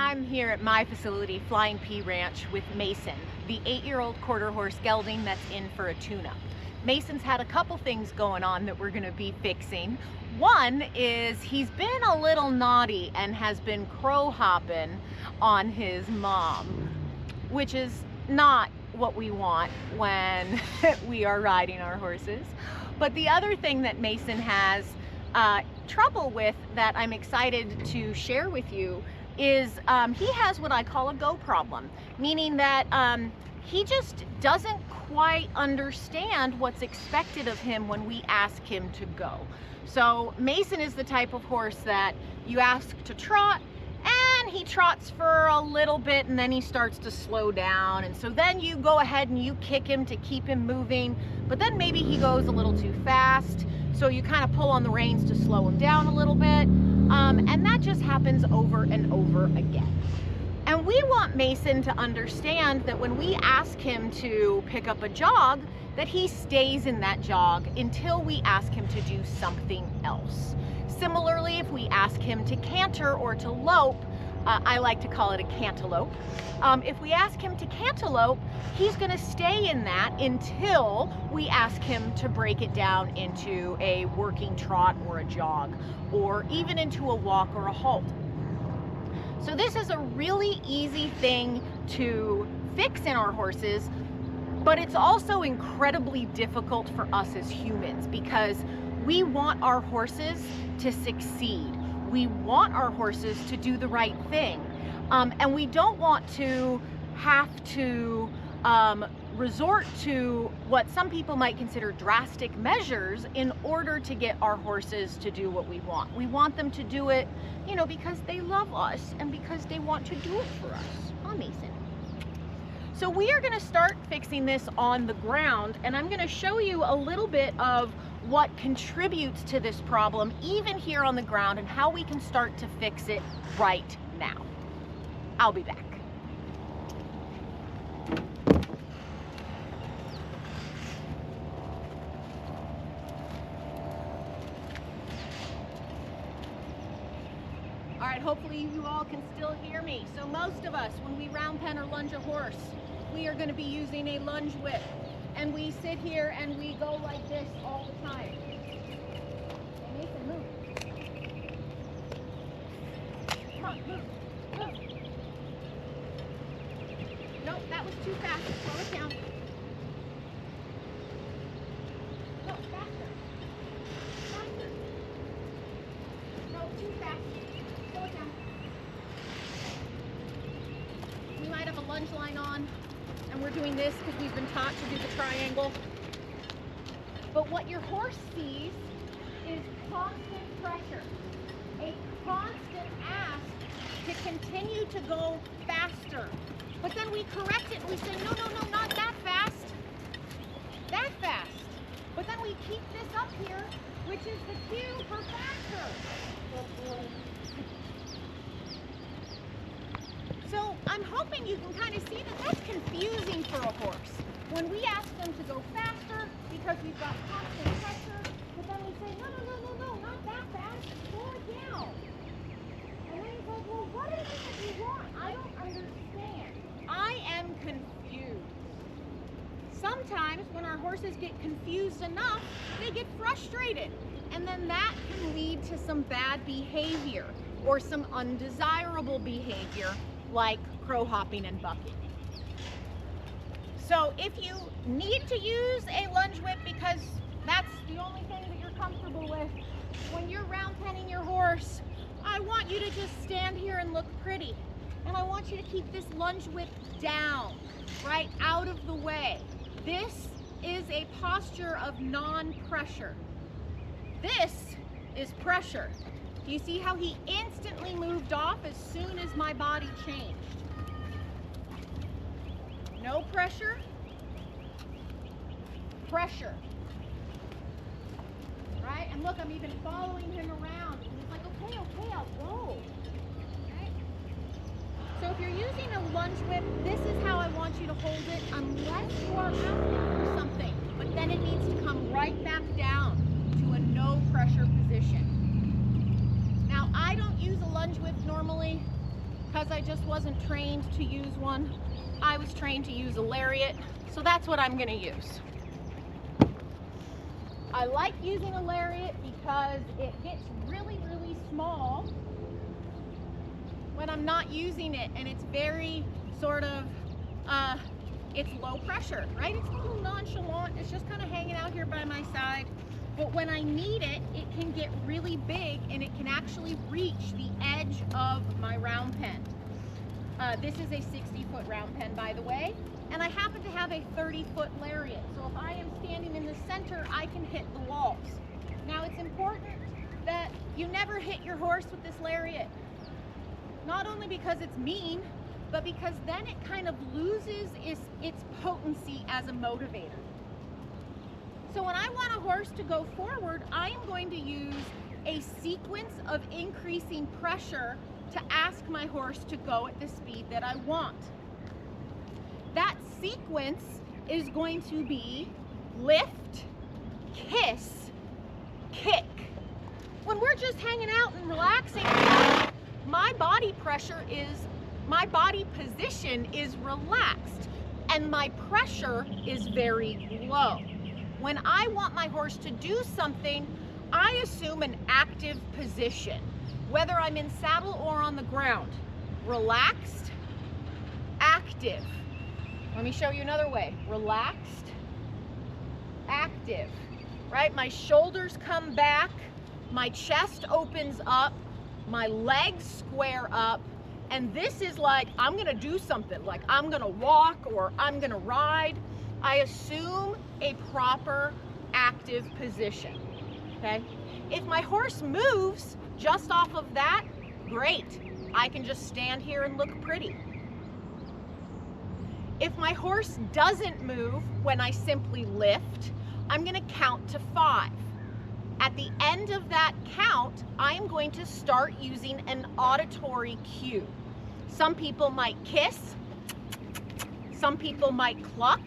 I'm here at my facility, Flying P Ranch, with Mason, the 8-year-old quarter horse gelding that's in for a tune-up. Mason's had a couple things going on that we're gonna be fixing. One is he's been a little naughty and has been crow hopping on his mom, which is not what we want when we are riding our horses. But the other thing that Mason has trouble with that I'm excited to share with you is he has what I call a go problem, meaning that he just doesn't quite understand what's expected of him when we ask him to go. So Mason is the type of horse that you ask to trot and he trots for a little bit and then he starts to slow down, and so then you go ahead and you kick him to keep him moving, but then maybe he goes a little too fast, so you kind of pull on the reins to slow him down a little bit, and that just happens over and over again. And we want Mason to understand that when we ask him to pick up a jog, that he stays in that jog until we ask him to do something else. Similarly, if we ask him to canter or to lope, I like to call it a cantaloupe. If we ask him to cantaloupe, he's going to stay in that until we ask him to break it down into a working trot or a jog, or even into a walk or a halt. So this is a really easy thing to fix in our horses, but it's also incredibly difficult for us as humans because we want our horses to succeed. We want our horses to do the right thing. And we don't want to have to resort to what some people might consider drastic measures in order to get our horses to do what we want. We want them to do it, you know, because they love us and because they want to do it for us. Huh, Mason? So we are gonna start fixing this on the ground, and I'm gonna show you a little bit of what contributes to this problem, even here on the ground, and how we can start to fix it right now. I'll be back. All right, hopefully you all can still hear me. So most of us, when we round pen or lunge a horse, we are going to be using a lunge whip. And we sit here and we go like this all the time. Nathan, move. Come on, move. Move. Nope, that was too fast. Slow it down. No, faster. Faster. No, too fast. Slow it down. We might have a lunge line on, and we're doing this because we've been taught to do the triangle. But what your horse sees is constant pressure, a constant ask to continue to go faster. But then we correct it and we say, no, no, no, not that fast, that fast. But then we keep this up here, which is the cue for faster. So I'm hoping you can kind of see that that's confusing for a horse. When we ask them to go faster because we've got constant pressure, but then we say, no, no, no, no, no, not that fast, slow it down. And then he's like, well, what is it that you want? I don't understand. I am confused. Sometimes when our horses get confused enough, they get frustrated. And then that can lead to some bad behavior or some undesirable behavior, like crow hopping and bucking. So if you need to use a lunge whip because that's the only thing that you're comfortable with, when you're round penning your horse, I want you to just stand here and look pretty. And I want you to keep this lunge whip down, right out of the way. This is a posture of non-pressure. This is pressure. Do you see how he instantly moved off as soon as my body changed? No pressure, pressure. Right? And look, I'm even following him around. And he's like, okay, okay, I'll go. Okay? So if you're using a lunge whip, this is how I want you to hold it, unless you are asking for something. But then it needs to come right back down to a no pressure position. Now, I don't use a lunge whip normally because I just wasn't trained to use one. I was trained to use a lariat, so that's what I'm gonna use. I like using a lariat because it gets really, really small when I'm not using it, and it's very sort of, it's low pressure, right? It's a little nonchalant, it's just kind of hanging out here by my side. But when I need it, it can get really big and it can actually reach the edge of my round pen. This is a 60-foot round pen, by the way, and I happen to have a 30-foot lariat. So if I am standing in the center, I can hit the walls. Now it's important that you never hit your horse with this lariat. Not only because it's mean, but because then it kind of loses its potency as a motivator. So when I want a horse to go forward, I am going to use a sequence of increasing pressure to ask my horse to go at the speed that I want. That sequence is going to be lift, kiss, kick. When we're just hanging out and relaxing, my body position is relaxed and my pressure is very low. When I want my horse to do something, I assume an active position, whether I'm in saddle or on the ground. Relaxed, active. Let me show you another way. Relaxed, active, right? My shoulders come back, my chest opens up, my legs square up, and this is like I'm gonna do something, like I'm gonna walk or I'm gonna ride. I assume a proper active position, okay? If my horse moves just off of that, great. I can just stand here and look pretty. If my horse doesn't move when I simply lift, I'm gonna count to 5. At the end of that count, I'm going to start using an auditory cue. Some people might kiss, some people might cluck,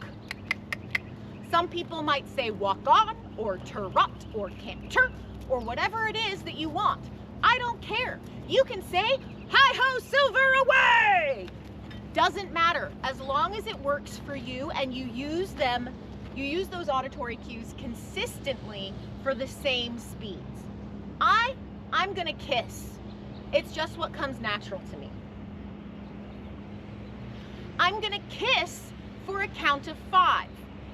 some people might say walk on or trot or canter or whatever it is that you want. I don't care. You can say, hi-ho, Silver, away! Doesn't matter, as long as it works for you and you use those auditory cues consistently for the same speeds. I'm gonna kiss. It's just what comes natural to me. I'm gonna kiss for a count of 5.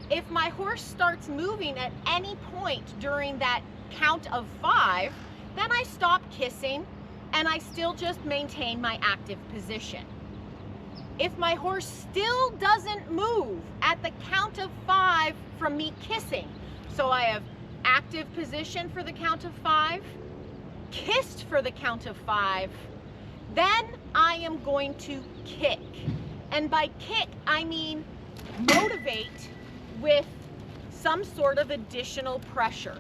If my horse starts moving at any point during that count of 5, then I stop kissing and I still just maintain my active position. If my horse still doesn't move at the count of 5 from me kissing, so I have active position for the count of 5, kissed for the count of 5, then I am going to kick. And by kick, I mean motivate with some sort of additional pressure.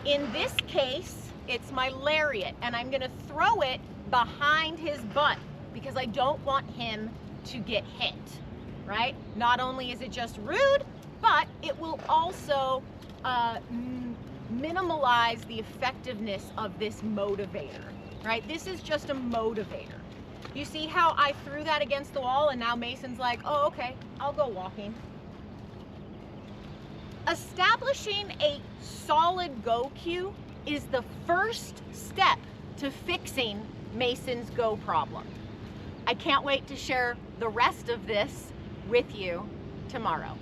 In this case, it's my lariat, and I'm gonna throw it behind his butt because I don't want him to get hit, right? Not only is it just rude, but it will also minimalize the effectiveness of this motivator, right? This is just a motivator. You see how I threw that against the wall and now Mason's like, oh, okay, I'll go walking. Establishing a solid go cue is the first step to fixing Mason's go problem. I can't wait to share the rest of this with you tomorrow.